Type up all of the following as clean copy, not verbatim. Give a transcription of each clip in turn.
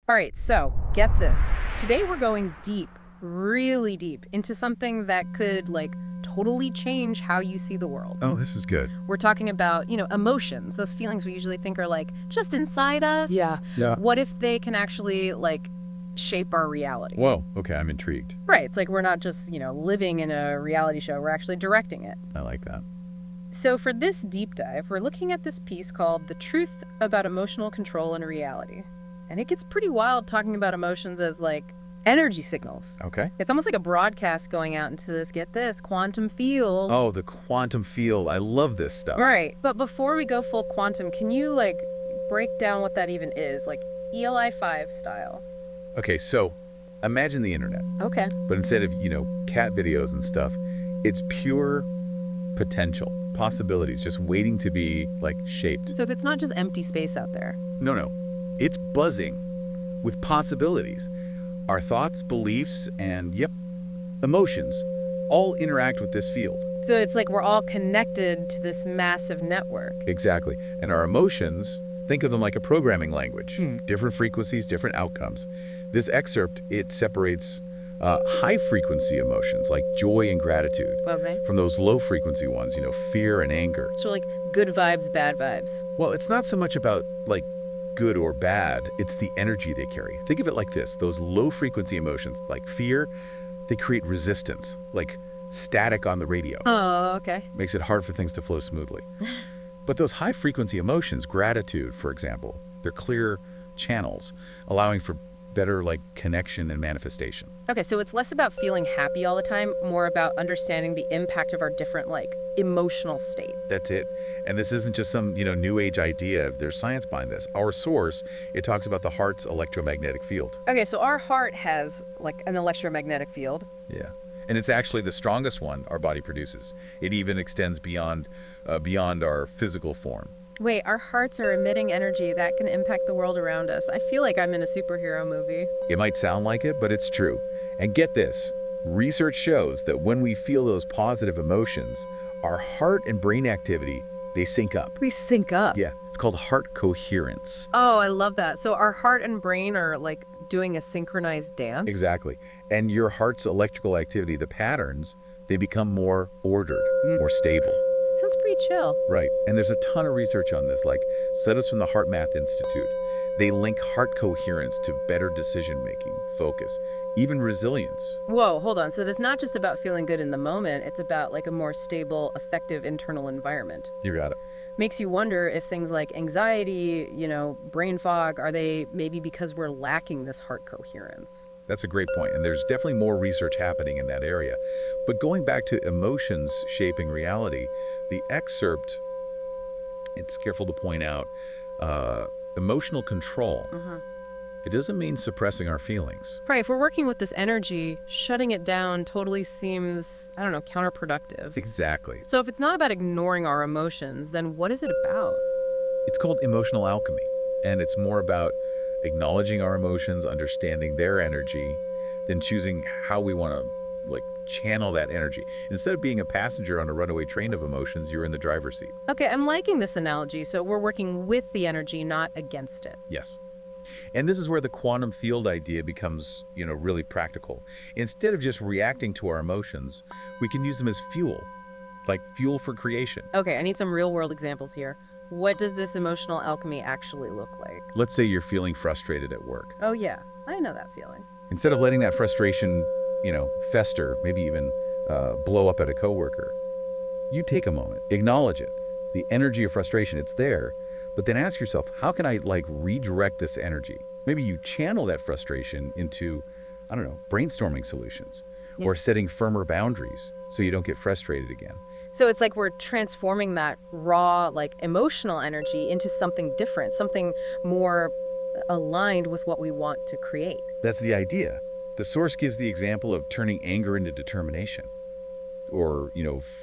All right, so get this. Today we're going deep, really deep, into something that could, totally change how you see the world. Oh, this is good. We're talking about, emotions, those feelings we usually think are, just inside us. Yeah. What if they can actually, shape our reality? Whoa, okay, I'm intrigued. Right, it's like we're not just, living in a reality show, we're actually directing it. I like that. So for this deep dive, we're looking at this piece called The Truth About Emotional Control in Reality. And it gets pretty wild talking about emotions as, energy signals. Okay. It's almost like a broadcast going out into this, get this, quantum field. Oh, the quantum field. I love this stuff. Right. But before we go full quantum, can you, break down what that even is? ELI 5 style. Okay, so imagine the internet. Okay. But instead of, cat videos and stuff, it's pure potential, possibilities, just waiting to be, shaped. So it's not just empty space out there. No. It's buzzing with possibilities. Our thoughts, beliefs, and, emotions all interact with this field. So it's like we're all connected to this massive network. Exactly. And our emotions, think of them like a programming language. Different frequencies, different outcomes. This excerpt, it separates high-frequency emotions like joy and gratitude Okay. from those low-frequency ones, fear and anger. So good vibes, bad vibes. Well, it's not so much about, good or bad, it's the energy they carry. Think of it like this. Those low-frequency emotions, like fear, they create resistance, like static on the radio. Oh, okay. Makes it hard for things to flow smoothly. But those high-frequency emotions, gratitude, for example, they're clear channels, allowing for better, connection and manifestation. Okay, so it's less about feeling happy all the time, more about understanding the impact of our different, emotional states. That's it. And this isn't just some, new age idea. There's science behind this. Our source, it talks about the heart's electromagnetic field. Okay, so our heart has, an electromagnetic field. Yeah. And it's actually the strongest one our body produces. It even extends beyond our physical form. Wait, our hearts are emitting energy that can impact the world around us. I feel like I'm in a superhero movie. It might sound like it, but it's true. And get this, research shows that when we feel those positive emotions, our heart and brain activity, they sync up. We sync up. Yeah, it's called heart coherence. Oh, I love that. So our heart and brain are, doing a synchronized dance? Exactly. And your heart's electrical activity, the patterns, they become more ordered, more stable. Sounds pretty chill. Right. And there's a ton of research on this, like studies from the Heart Math Institute. They link heart coherence to better decision-making, focus, even resilience. Whoa, hold on. So it's not just about feeling good in the moment. It's about, a more stable, effective internal environment. You got it. Makes you wonder if things like anxiety, brain fog, are they maybe because we're lacking this heart coherence? That's a great point, and there's definitely more research happening in that area. But going back to emotions shaping reality, the excerpt, it's careful to point out, emotional control. It doesn't mean suppressing our feelings. Right, if we're working with this energy, shutting it down totally seems, counterproductive. Exactly. So if it's not about ignoring our emotions, then what is it about? It's called emotional alchemy, and it's more about acknowledging our emotions, understanding their energy, then choosing how we want to channel that energy. Instead of being a passenger on a runaway train of emotions, you're in the driver's seat. Okay, I'm liking this analogy. So we're working with the energy, not against it. Yes. And this is where the quantum field idea becomes, really practical. Instead of just reacting to our emotions, we can use them as fuel, like fuel for creation. Okay, I need some real-world examples here. What does this emotional alchemy actually look like? Let's say you're feeling frustrated at work. Oh yeah, I know that feeling. Instead of letting that frustration, fester, maybe even blow up at a coworker, you take a moment, acknowledge it. The energy of frustration, it's there, but then ask yourself, how can I redirect this energy? Maybe you channel that frustration into, brainstorming solutions or setting firmer boundaries so you don't get frustrated again. So it's like we're transforming that raw, emotional energy into something different, something more aligned with what we want to create. That's the idea. The source gives the example of turning anger into determination or,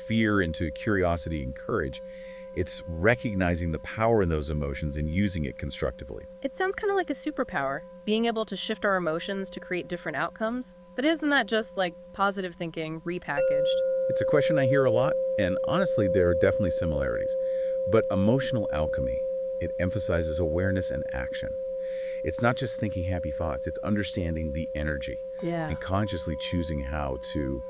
fear into curiosity and courage. It's recognizing the power in those emotions and using it constructively. It sounds kind of like a superpower, being able to shift our emotions to create different outcomes. But isn't that just positive thinking repackaged? It's a question I hear a lot, and honestly, there are definitely similarities. But emotional alchemy, it emphasizes awareness and action. It's not just thinking happy thoughts, it's understanding the energy Yeah. and consciously choosing how to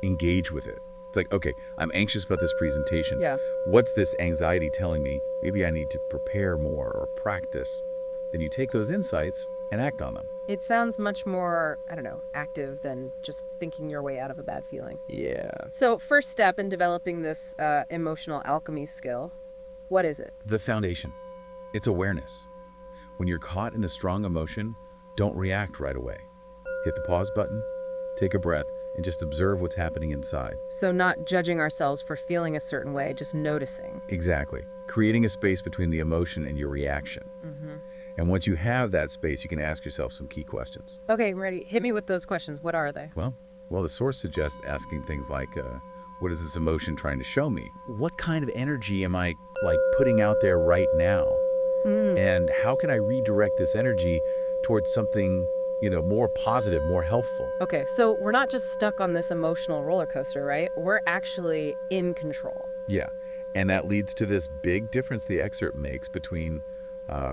engage with it. It's like, okay, I'm anxious about this presentation. Yeah. What's this anxiety telling me? Maybe I need to prepare more or practice. Then you take those insights and act on them. It sounds much more, I don't know, active than just thinking your way out of a bad feeling. Yeah. So first step in developing this emotional alchemy skill, what is it? The foundation. It's awareness. When you're caught in a strong emotion, don't react right away. Hit the pause button, take a breath, and just observe what's happening inside. So not judging ourselves for feeling a certain way, just noticing. Exactly. Creating a space between the emotion and your reaction. And once you have that space, you can ask yourself some key questions. Okay, I'm ready. Hit me with those questions. What are they? Well, the source suggests asking things like, what is this emotion trying to show me? What kind of energy am I putting out there right now? And how can I redirect this energy towards something, more positive, more helpful? Okay, so we're not just stuck on this emotional roller coaster, right? We're actually in control. Yeah. And that leads to this big difference the excerpt makes between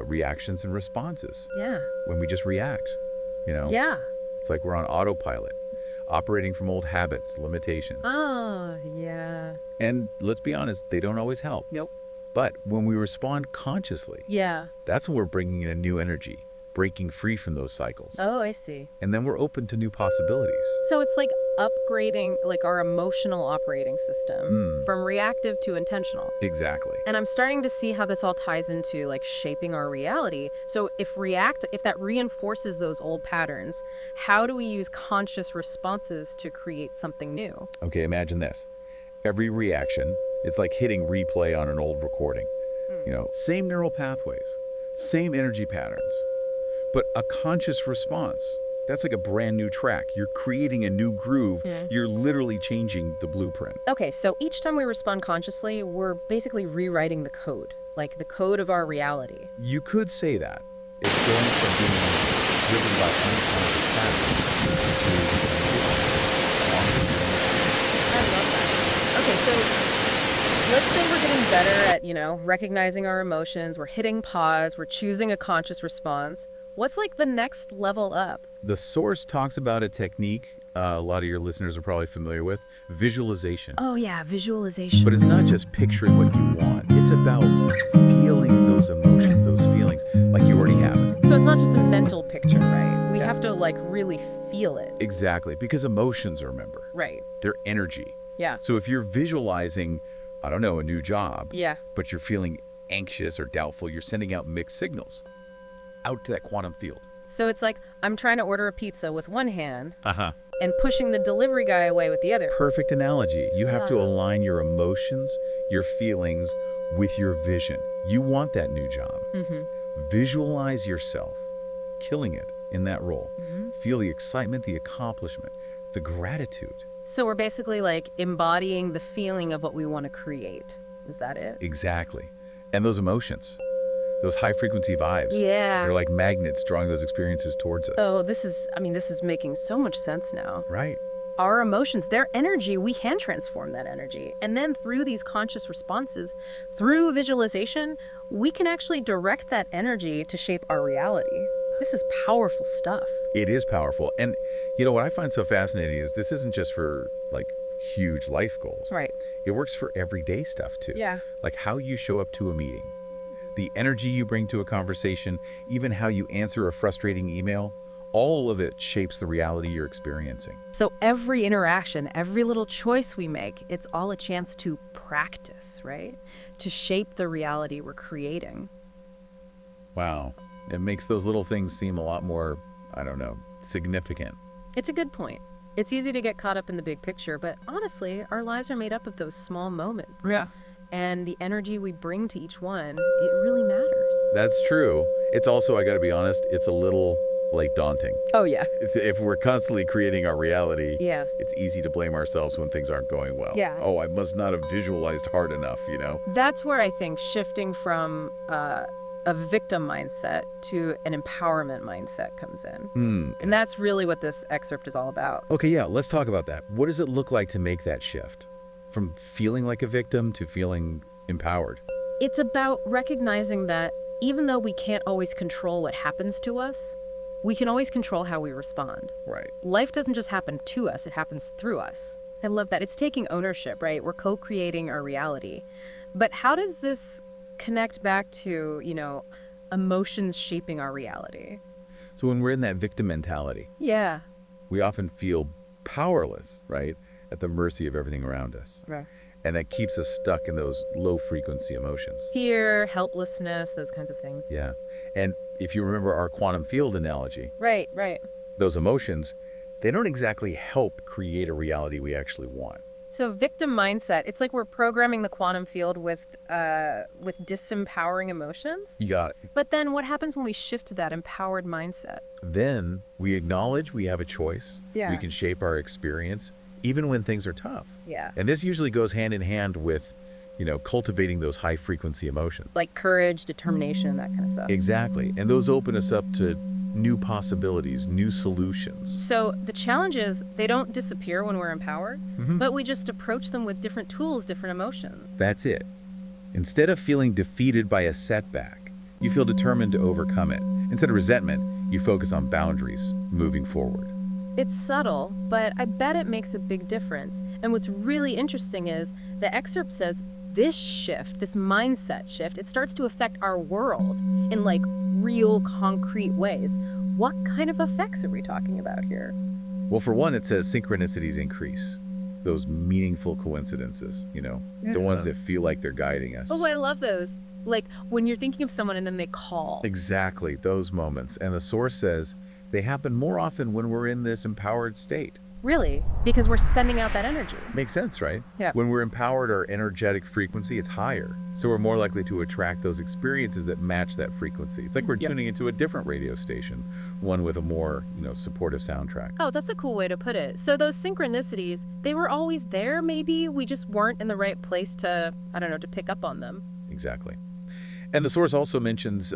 reactions and responses. Yeah. When we just react, Yeah. It's like we're on autopilot, operating from old habits, limitations. Oh, yeah. And let's be honest, they don't always help. Nope. But when we respond consciously, Yeah. that's when we're bringing in a new energy, breaking free from those cycles. Oh, I see. And then we're open to new possibilities. So it's like upgrading our emotional operating system from reactive to intentional. Exactly. And I'm starting to see how this all ties into shaping our reality. So if that reinforces those old patterns, how do we use conscious responses to create something new? Okay, imagine this. Every reaction is like hitting replay on an old recording. Same neural pathways, same energy patterns, but a conscious response, that's like a brand new track. You're creating a new groove. You're literally changing the blueprint. Okay, so each time we respond consciously, we're basically rewriting the code, the code of our reality. You could say that. It's going from being driven by unconscious patterns to I love that. Okay, so let's say we're getting better at, recognizing our emotions, we're hitting pause, we're choosing a conscious response. What's the next level up? The source talks about a technique a lot of your listeners are probably familiar with, visualization. Oh yeah, visualization. But it's not just picturing what you want. It's about feeling those emotions, those feelings, like you already have it. So it's not just a mental picture, right? We Yeah. have to really feel it. Exactly, because emotions, remember, Right. they're energy. Yeah. So if you're visualizing, I don't know, a new job, Yeah. but you're feeling anxious or doubtful, you're sending out mixed signals out to that quantum field. So it's I'm trying to order a pizza with one hand Uh-huh. and pushing the delivery guy away with the other. Perfect analogy. You have to Yeah. align your emotions, your feelings with your vision. You want that new job. Visualize yourself killing it in that role. Feel the excitement, the accomplishment, the gratitude. So we're basically embodying the feeling of what we want to create. Is that it? Exactly. And those emotions, those high frequency vibes. Yeah. They're like magnets drawing those experiences towards us. Oh, this is making so much sense now. Right. Our emotions, their energy, we can transform that energy. And then through these conscious responses, through visualization, we can actually direct that energy to shape our reality. This is powerful stuff. It is powerful. And what I find so fascinating is this isn't just for huge life goals. Right. It works for everyday stuff too. Yeah. Like how you show up to a meeting, the energy you bring to a conversation, even how you answer a frustrating email, all of it shapes the reality you're experiencing. So every interaction, every little choice we make, it's all a chance to practice, right? To shape the reality we're creating. Wow. It makes those little things seem a lot more, I don't know, significant. It's a good point. It's easy to get caught up in the big picture, but honestly, our lives are made up of those small moments. Yeah. And the energy we bring to each one, it really matters. That's true. It's also, I got to be honest, it's a little daunting. Oh, yeah. If we're constantly creating our reality, Yeah. it's easy to blame ourselves when things aren't going well. Yeah. Oh, I must not have visualized hard enough, That's where I think shifting from a victim mindset to an empowerment mindset comes in. And that's really what this excerpt is all about. Okay, yeah, let's talk about that. What does it look like to make that shift? From feeling like a victim to feeling empowered? It's about recognizing that even though we can't always control what happens to us, we can always control how we respond. Right. Life doesn't just happen to us, it happens through us. I love that. It's taking ownership, right? We're co-creating our reality. But how does this connect back to, emotions shaping our reality? So when we're in that victim mentality, Yeah. we often feel powerless, right? At the mercy of everything around us. Right. And that keeps us stuck in those low frequency emotions. Fear, helplessness, those kinds of things. Yeah. And if you remember our quantum field analogy, Right, right. those emotions, they don't exactly help create a reality we actually want. So victim mindset, it's like we're programming the quantum field with disempowering emotions. You got it. But then what happens when we shift to that empowered mindset? Then we acknowledge we have a choice. Yeah. We can shape our experience, even when things are tough. Yeah. And this usually goes hand in hand with, cultivating those high frequency emotions. Like courage, determination, that kind of stuff. Exactly. And those open us up to new possibilities, new solutions. So the challenge is they don't disappear when we're empowered, but we just approach them with different tools, different emotions. That's it. Instead of feeling defeated by a setback, you feel determined to overcome it. Instead of resentment, you focus on boundaries, moving forward. It's subtle, but I bet it makes a big difference. And what's really interesting is the excerpt says this shift, this mindset shift, it starts to affect our world in like real concrete ways. What kind of effects are we talking about here? Well, for one, it says synchronicities increase. Those meaningful coincidences, the ones that feel like they're guiding us. Oh, I love those. Like when you're thinking of someone and then they call. Exactly, those moments. And the source says they happen more often when we're in this empowered state. Really? Because we're sending out that energy. Makes sense, right? Yeah. When we're empowered, our energetic frequency is higher. So we're more likely to attract those experiences that match that frequency. It's like we're tuning into a different radio station, one with a more, supportive soundtrack. Oh, that's a cool way to put it. So those synchronicities, they were always there, maybe? We just weren't in the right place to pick up on them. Exactly. And the source also mentions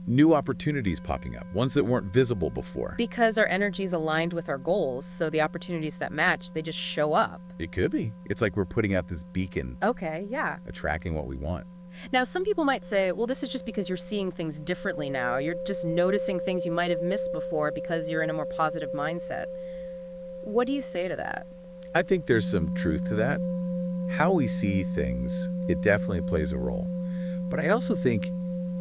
new opportunities popping up, ones that weren't visible before. Because our energy's aligned with our goals, so the opportunities that match, they just show up. It could be. It's like we're putting out this beacon, Okay, yeah. attracting what we want. Now, some people might say, well, this is just because you're seeing things differently now. You're just noticing things you might have missed before because you're in a more positive mindset. What do you say to that? I think there's some truth to that. How we see things, it definitely plays a role. But I also think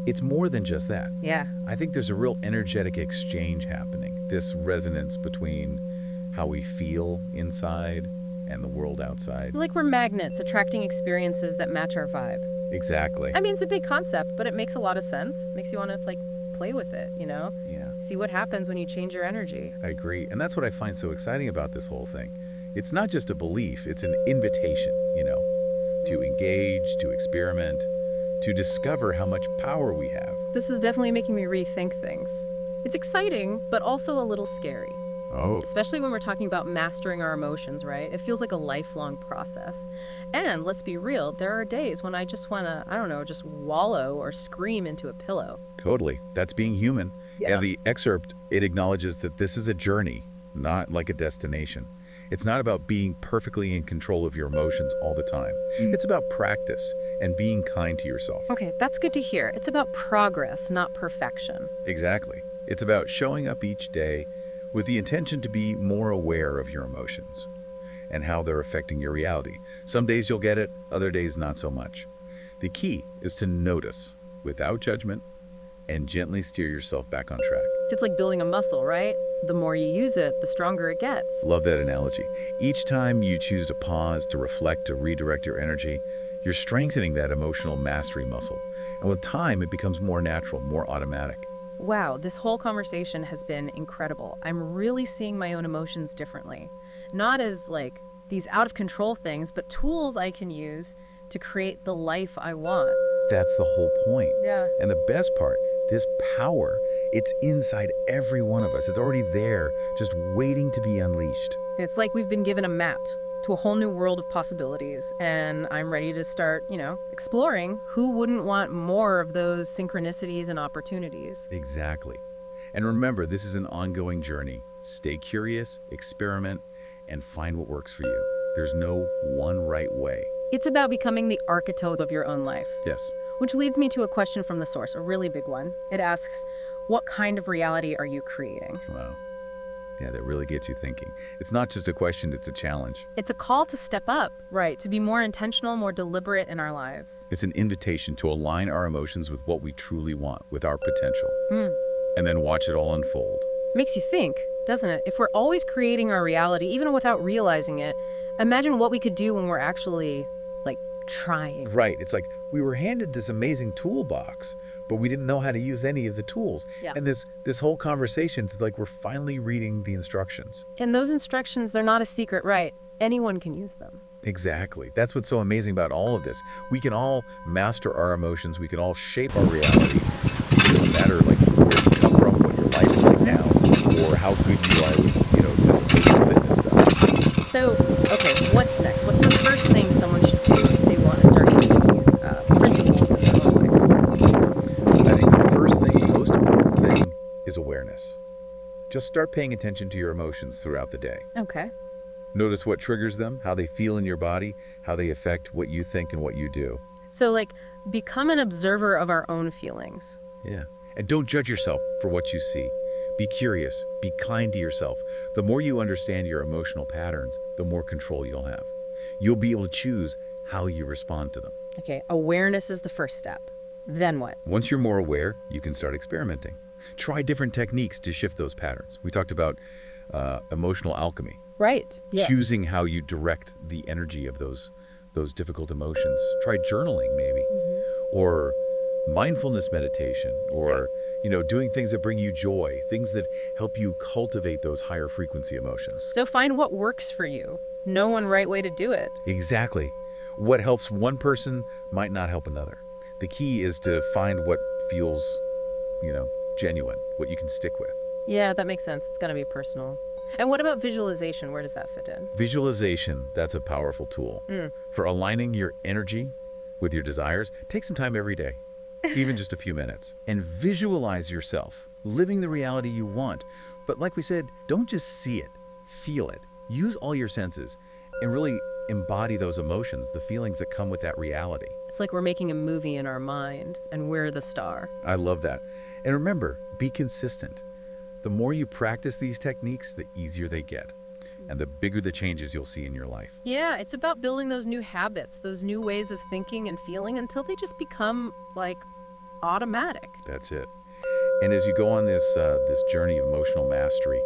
it's more than just that. Yeah. I think there's a real energetic exchange happening, this resonance between how we feel inside and the world outside. Like we're magnets attracting experiences that match our vibe. Exactly. I mean, it's a big concept, but it makes a lot of sense. Makes you want to, play with it, Yeah, See what happens when you change your energy. I agree. And that's what I find so exciting about this whole thing. It's not just a belief, it's an invitation, to engage, to experiment, to discover how much power we have. This is definitely making me rethink things. It's exciting, but also a little scary. Oh, Especially when we're talking about mastering our emotions, right? It feels like a lifelong process. And let's be real, there are days when I just want to, just wallow or scream into a pillow. totally. That's being human. Yeah. And the excerpt, it acknowledges that this is a journey, not like a destination. It's not about being perfectly in control of your emotions all the time. It's about practice and being kind to yourself. Okay, that's good to hear. It's about progress, not perfection. Exactly. It's about showing up each day with the intention to be more aware of your emotions and how they're affecting your reality. Some days you'll get it, other days not so much. The key is to notice without judgment and gently steer yourself back on track. It's like building a muscle, right? The more you use it, the stronger it gets. Love that analogy. Each time you choose to pause, to reflect, to redirect your energy, you're strengthening that emotional mastery muscle. And with time, it becomes more natural, more automatic. Wow, this whole conversation has been incredible. I'm really seeing my own emotions differently. Not as these out of control things, but tools I can use to create the life I want. That's the whole point. Yeah. And the best part, this power, it's inside every one of us. It's already there, just waiting to be unleashed. It's like we've been given a map to a whole new world of possibilities, and I'm ready to start, exploring. Who wouldn't want more of those synchronicities and opportunities? Exactly. And remember, this is an ongoing journey. Stay curious, experiment, and find what works for you. There's no one right way. It's about becoming the architect of your own life. Yes. Which leads me to a question from the source, a really big one. It asks, what kind of reality are you creating? Wow. Yeah, that really gets you thinking. It's not just a question, it's a challenge. It's a call to step up, right? To be more intentional, more deliberate in our lives. It's an invitation to align our emotions with what we truly want, with our potential, and then watch it all unfold. Makes you think, doesn't it? If we're always creating our reality, even without realizing it, imagine what we could do when we're actually, like, trying. Right. It's like we were handed this amazing toolbox, but we didn't know how to use any of the tools. Yeah. And this whole conversation is like we're finally reading the instructions. And those instructions, they're not a secret, right? Anyone can use them. Exactly. That's what's so amazing about all of this. We can all master our emotions. We can all shape our reality. It doesn't matter like where you come from, what your life is like now, or how good you are with, this physical fitness stuff. So, okay, what's next? What's the first thing someone should do if they want to start using these principles in their own life? I think the first thing, the most important thing, is awareness. Just start paying attention to your emotions throughout the day. Okay. Notice what triggers them, how they feel in your body, how they affect what you think and what you do. So, like, become an observer of our own feelings. Yeah. And don't judge yourself for what you see. Be curious. Be kind to yourself. The more you understand your emotional patterns, the more control you'll have. You'll be able to choose how you respond to them. Okay, awareness is the first step. Then what? Once you're more aware, you can start experimenting. Try different techniques to shift those patterns. We talked about emotional alchemy. Right. Yeah. Choosing how you direct the energy of those difficult emotions. Try journaling maybe, or mindfulness meditation, or doing things that bring you joy, things that help you cultivate those higher frequency emotions. So find what works for you. No one right way to do it. Exactly. What helps one person might not help another. The key is to find what feels, genuine, what you can stick with. Yeah, that makes sense. It's got to be personal. And what about visualization? Where does that fit in? Visualization, that's a powerful tool. For aligning your energy with your desires, take some time every day, even just a few minutes, and visualize yourself living the reality you want. But like we said, don't just see it, feel it. Use all your senses and really embody those emotions, the feelings that come with that reality. It's like we're making a movie in our mind, and we're the star. I love that. And remember, be consistent. The more you practice these techniques, the easier they get, and the bigger the changes you'll see in your life. Yeah, it's about building those new habits, those new ways of thinking and feeling until they just become, like, automatic. That's it. And as you go on this journey of emotional mastery,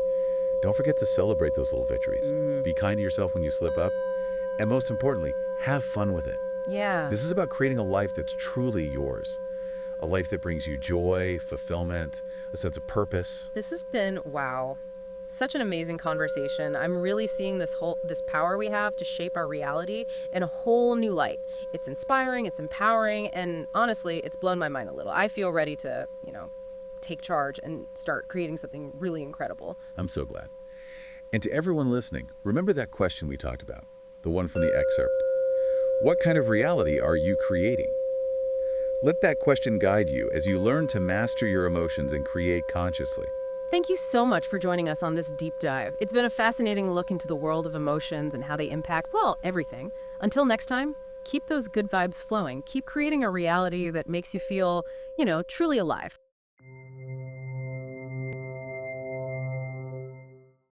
don't forget to celebrate those little victories. Be kind to yourself when you slip up, and most importantly, have fun with it. Yeah. This is about creating a life that's truly yours, a life that brings you joy, fulfillment, a sense of purpose. This has been, wow, such an amazing conversation. I'm really seeing this power we have to shape our reality in a whole new light. It's inspiring, it's empowering, and honestly, it's blown my mind a little. I feel ready to, take charge and start creating something really incredible. I'm so glad. And to everyone listening, remember that question we talked about, the one from the excerpt. What kind of reality are you creating? Let that question guide you as you learn to master your emotions and create consciously. Thank you so much for joining us on this deep dive. It's been a fascinating look into the world of emotions and how they impact, well, everything. Until next time, keep those good vibes flowing. Keep creating a reality that makes you feel, truly alive.